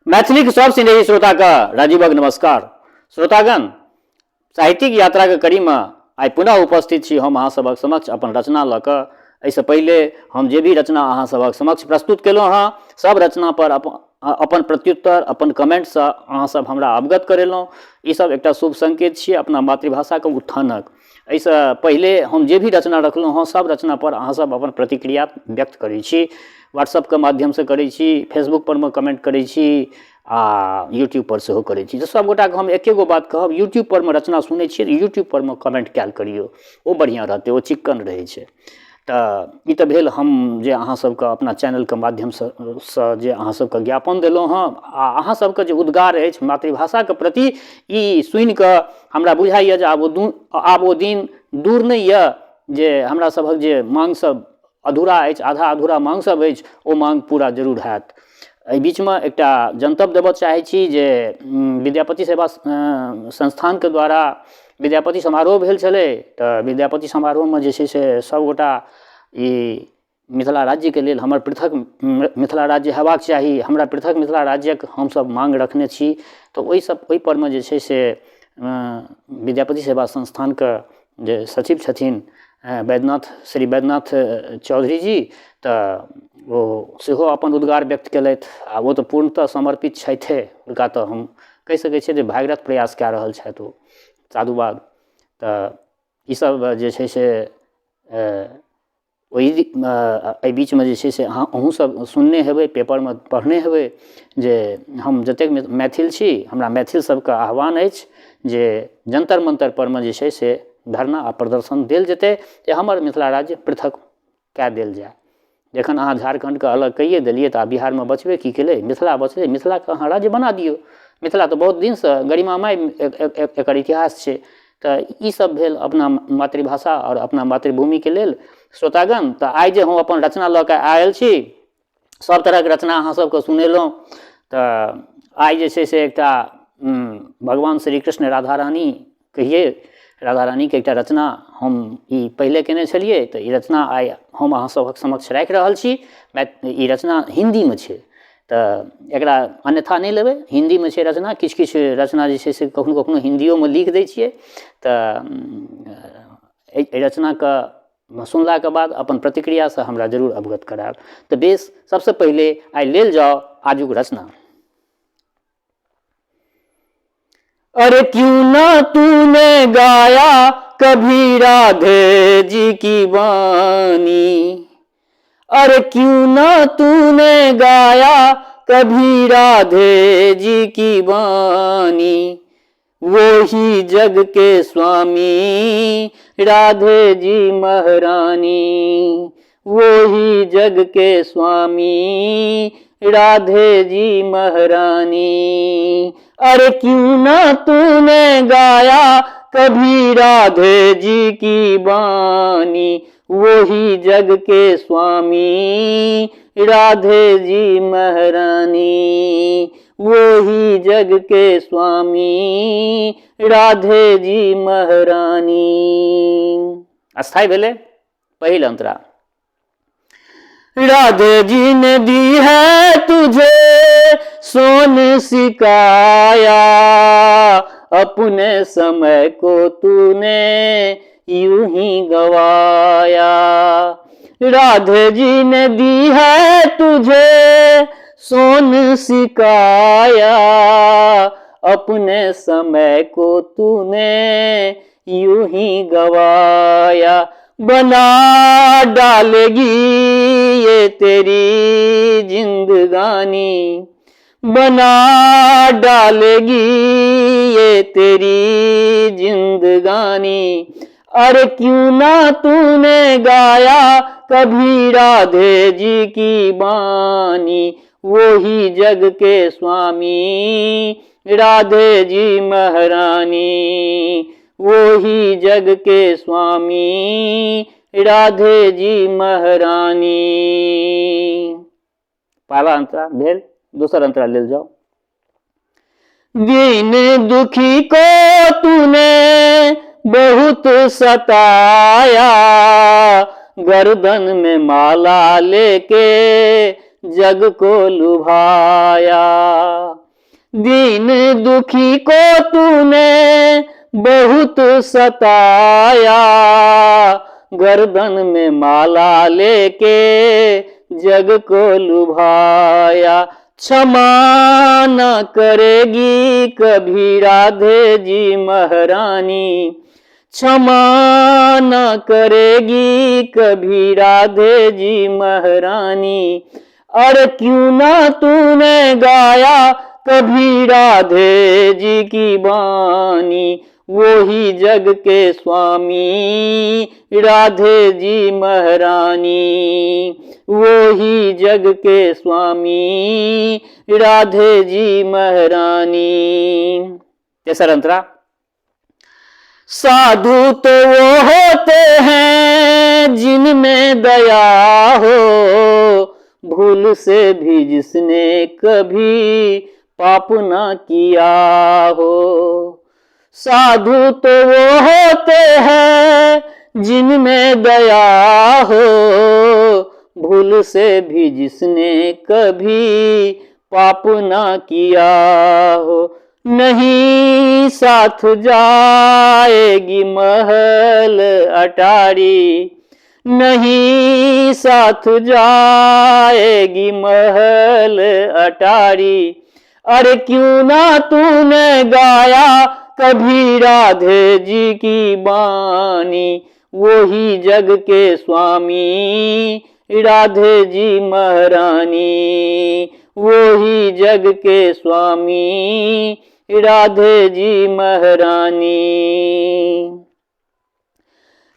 मैथिली सब स्नेही श्रोता का राजीवक नमस्कार। श्रोतागण, साहित्यिक यात्रा के कड़ी में आई पुनः उपस्थित छी हम अहाँ सबक समक्ष अपन रचना लऽ कऽ। एहिसँ पहिले हम जे भी रचना अहाँ सबक समक्ष प्रस्तुत केलहुँ हँ, सब रचना पर अपन प्रत्युत्तर, अपन कमेंटसँ अहाँ सब हमरा अवगत करेलहुँ। ई सब एकटा शुभ संकेत छियै अपना मातृभाषाके उत्थानक। एहिसँ पहिले हम जे भी रचना रखलहुँ हँ, सब रचना पर अहाँ सब अपन प्रतिक्रिया व्यक्त करै छी। व्हाट्सएप के माध्यम से करै छी, फेसबुक पर में कमेंट करै छी आ यूट्यूब पर सेहो करै छी। तऽ सब गोटा के हम एके गो बात कहब, यूट्यूब पर में रचना सुनै छियै तऽ यूट्यूब पर में कमेंट कयल करियौ, ओ बढ़िया रहतै, ओ चिक्कन रहै छै। तऽ ई तऽ भेल हम जे अहाँ सबके अपना चैनल के माध्यम से जे अहाँ सबके ज्ञापन देलहुँ हँ, आ अहाँ सबके जे उद्गार अछि मातृभाषा के प्रति, ई सुनि कऽ हमरा बुझाइए जे आब ओ दिन दूर नहि यऽ जे हमरा सभक जे मांग सब अधूरा अछि, आधा अधूरा मांग सब अछि, ओ मांग पूरा जरूर हैत। एहि बीचमे एकटा जनतब देबऽ चाहै छी जे विद्यापति सेवा संस्थान के द्वारा विद्यापति समारोह भेल छलै। तऽ विद्यापति समारोहमे जे छै से सबगोटा ई मिथिला राज्यके लेल हमर पृथक मिथिला राज्य हेबाक चाही, हमरा पृथक मिथिला राज्यक हमसब मांग रखने छी। तऽ ओहि परमे जे छै से विद्यापति सेवा संस्थानके जे सचिव छथिन श्री वैद्यनाथ चौधरी जी, तऽ ओ सेहो अपन उद्गार व्यक्त केलथि। आ वो तऽ पूर्णतः समर्पित छथि, हुनका तऽ हम कहि सकै छियै जे भागीरथ प्रयास कऽ रहल छथि ओ साधुवाद। तऽ ई सब जे छै से एहि बीचमे जे छै से अहूँ सब सुनने हेबै, पेपरमे पढ़ने हेबै जे हम जतेक मैथिल छी, हमरा मैथिल सबके आह्वान अछि जे जंतर मंतर परमे जे छै से धरना आ प्रदर्शन देल जेतै जे हमर मिथिला राज्य पृथक कऽ देल जाय। जखन अहाँ झारखंडके अलग कइए देलिए तऽ बिहारमे बचबे की केलै, मिथिला बचलै। मिथिलाके अहाँ राज्य बना दियौ। मिथिला तऽ बहुत दिनसँ गरिमामय एकर इतिहास छै। तऽ ई सब भेल अपना मातृभाषा और अपना मातृभूमिके लेल। श्रोतागण, तऽ आइ जे हम अपन रचना लऽ कऽ आयल छी, सब तरहके रचना अहाँ सबके सुनेलहुँ। तऽ आइ जे छै से एकटा भगवान श्री कृष्ण राधा रानी कहिए, राधा रानीके एकटा रचना हम ई पहिले केने छलिए। तऽ ई रचना आइ हम अहाँ सबके समक्ष राखि रहल छी। ई रचना हिंदीमे छै, तऽ एकरा अन्यथा नहि लेबै। हिंदीमे छै रचना, किछु किछु रचना जे छै से कखनो कखनो हिंदियोमे लिख दै छियै। तऽ एहि रचनाके सुनलाके बाद अपन प्रतिक्रियासँ हमरा जरूर अवगत करायब। तऽ बेस, सबसँ पहिले आइ लेल जाओ आजुक रचना। अरे क्यों ना तूने गाया कभी राधे जी की वाणी, अरे क्यों ना तूने गाया कभी राधे जी की वाणी, वो ही जग के स्वामी राधे जी महारानी, वो ही जग के स्वामी राधे जी महारानी। अरे क्यों ना तूने गाया कभी राधे जी की वाणी, वो ही जग के स्वामी राधे जी महारानी, वो ही जग के स्वामी राधे जी महारानी। अस्थाई भेले पहिल अंतरा। राधे जी ने दी है तुझे सोन सिकाया, अपने समय को तूने यूं ही गवाया। राधे जी ने दी है तुझे सोन सिकाया, अपने समय को तूने यूं ही गवाया। बना डालेगी ये तेरी जिंदगानी, बना डालेगी ये तेरी जिंदगानी। अरे क्यों ना तूने गाया कभी राधे जी की वाणी, वो ही जग के स्वामी राधे जी महारानी, वो ही जग के स्वामी राधे जी महारानी। पहला अंतरा भेल। दूसरा अंतरा ले जाओ। दीन दुखी को तूने बहुत सताया, गर्दन में माला लेके जग को लुभाया। दीन दुखी को तूने बहुत सताया, गर्दन में माला लेके जग को लुभाया। क्षमा न करेगी कभी राधे जी महारानी, क्षमा न करेगी कभी राधे जी महारानी। अरे क्यों ना तूने गाया कभी राधे जी की बानी, वो ही जग के स्वामी राधे जी महारानी, वो ही जग के स्वामी राधे जी महारानी। तेसर अंतरा। साधु तो वो होते हैं जिनमें दया हो, भूल से भी जिसने कभी पाप ना किया हो। साधु तो वो होते हैं जिनमें दया हो, भूल से भी जिसने कभी पाप ना किया हो। नहीं साथ जाएगी महल अटारी, नहीं साथ जाएगी महल अटारी। अरे क्यों ना तूने गाया कभी राधे जी की बानी, वो ही जग के स्वामी राधे जी महारानी, वो ही जग के स्वामी राधे जी महारानी।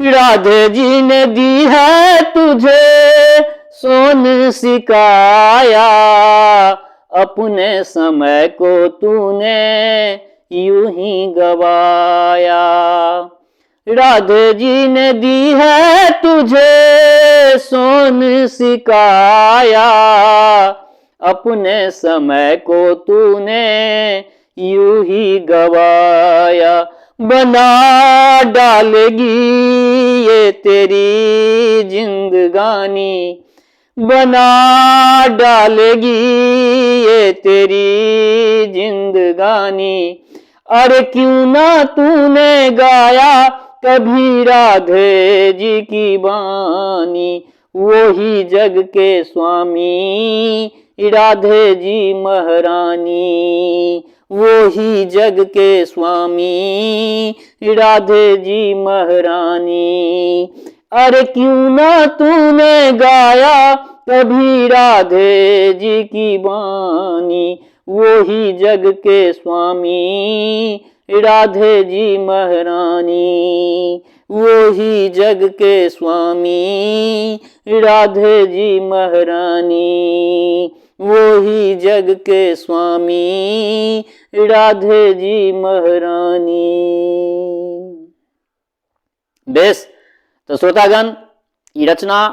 राधे जी ने दी है तुझे सोन सिकाया, अपने समय को तूने यूं ही गवाया। राधे जी ने दी है तुझे सोन सिकाया, अपने समय को तूने यूं ही गवाया। बना डालेगी ये तेरी जिंदगानी, बना डालेगी ये तेरी जिंदगानी। अरे क्यों ना तूने गाया कभी राधे जी की बानी, वो ही जग के स्वामी राधे जी महारानी, वो ही जग के स्वामी राधे जी महारानी। अरे क्यों ना तूने गाया कभी राधे जी की बानी, वो ही जग के स्वामी राधे जी महारानी, वो ही जग के स्वामी राधे जी महारानी, वो ही जग के स्वामी राधे जी महारानी। बेस, तो श्रोतागण, ये रचना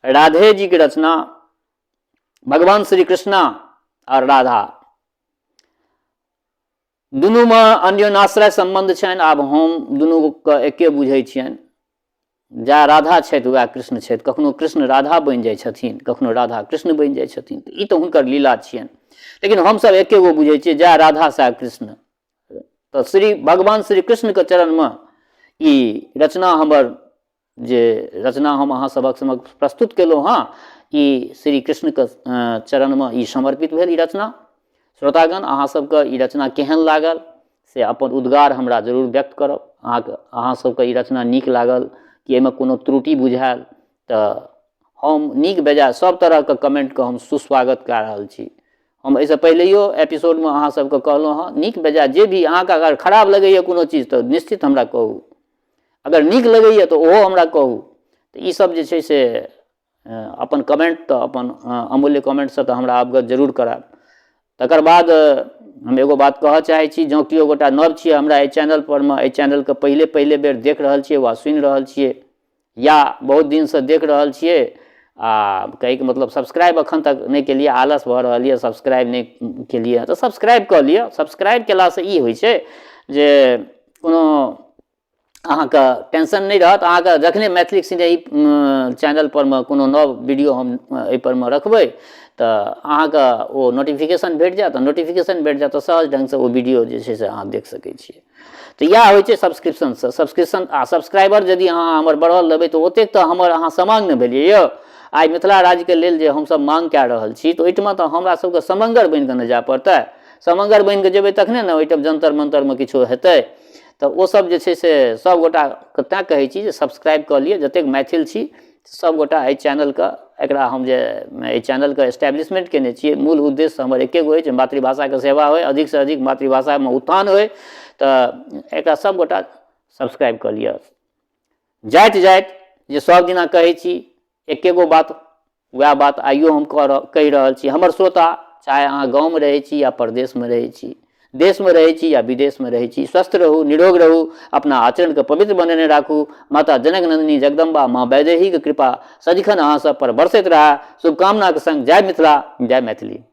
राधे जी की रचना, भगवान श्री कृष्णा और राधा दुनू में अन्योन्याश्रय संबंध छनि। आब हम दुनू के एके बुझै छियनि, जा राधा छथि वएह कृष्ण छथि। कखनो कृष्ण राधा बनि जाइ छथिन, कखनो राधा कृष्ण बनि जाइ छथिन, तऽ ई तऽ हुनकर लीला छियनि। लेकिन हमसब एके गो बुझै छियै, जा राधा सा कृष्ण। तऽ श्री भगवान श्री कृष्ण के चरण में ई रचना हमर जे रचना हम अहाँ सबक समक्ष प्रस्तुत केलहुँ हँ, ई श्री कृष्ण के चरण में ई समर्पित भेल ई रचना। श्रोतागण, अहाँ सबके ई रचना केहन लागल से अपन उद्गार हमरा जरूर व्यक्त करब। अहाँ सबके ई रचना नीक लागल कि एहिमे कोनो त्रुटि बुझायल तऽ हम नीक बेजाय सब तरह के कमेंट के हम सुस्वागत कऽ रहल छी। हम एहिसँ पहिलेयो एपिसोड में अहाँ सबके कहलहुँ हँ, नीक बेजाय जे भी अहाँके अगर खराब लगैए कोनो चीज तऽ निश्चित हमरा कहू, अगर नीक लगैए तऽ ओहो हमरा कहू। तऽ ई सब जे छै से अपन कमेंट तऽ अपन अमूल्य कमेंटसँ तऽ हमरा अवगत जरूर करायब। तकर बाद हम एगो बात कहऽ चाहै छी, जँ केओ गोटा नव छियै हमरा एहि चैनल पर में, एहि चैनल के पहिले बेर देख रहल छियै वा सुनि रहल छियै, या बहुत दिन से देख रहल छियै आ कहैके मतलब सब्सक्राइब अखन तक नहीं केलिए, आलस भऽ रहल यऽ, सब्सक्राइब नहीं केलिए तऽ सब्सक्राइब कऽ लिअ। सब्सक्राइब केलासँ ई होइ छै जे कोनो अहाँके टेंशन नहीं रहत। अहाँके जखने मैथिली सिनेही चैनल पर में कोनो नव वीडियो हम एहि पर में रखबै तऽ अहाँके ओ नोटिफिकेशन भेट जायत। नोटिफिकेशन भेट जायत तऽ सहज ढंग से ओ वीडियो जे छै से अहाँ देख सकै छियै। तऽ इएह होइ छै सब्सक्रिप्शन से। सब्सक्रिप्शन आ सब्सक्राइबर यदि अहाँ हमर बढ़ल रहबै तऽ ओतेक तऽ हमर अहाँ समांग ने भेलियै यौ। आइ मिथिला राज्य के लेल जे हमसब मांग कए रहल छी तऽ ओहिठमा तऽ हमरा सबके समंगर बनि कऽ ने जाय पड़तै। समंगर बनि कऽ जेबै तखने ने ओहिठाम जंतर मंतर में किछो हेतै। तऽ ओ सब जे छै से सब गोटा के तेँ कहै छी जे सब्सक्राइब कऽ लिअ। जतेक मैथिल छी सब गोटा एहि चैनल के एकरा हम जे एहि चैनल के एस्टैब्लिशमेंट केने छियै मूल उद्देश्य हमर एके गो अछि, मातृभाषा के सेवा होय, अधिक से अधिक मातृभाषा में उत्थान होय। तऽ एकरा सब गोटा सब्सक्राइब कऽ लिअ। जाइत जाइत जे सब दिना कहै छी एके गो बात, वएह बात आइयो हम कहि रहल छी। हमर श्रोता चाहे अहाँ गाँव में रहै छी या प्रदेश में रहै छी, देश में रहै छी या विदेश में रहै छी, स्वस्थ रहू, निरोग रहू, अपना आचरण के पवित्र बनेने राखू। माता जनक नंदिनी जगदम्बा माँ वैदेही के कृपा सदिखन अहाँ सब पर बरसैत रहा। शुभकामना के संग जय मिथिला, जय मैथिली।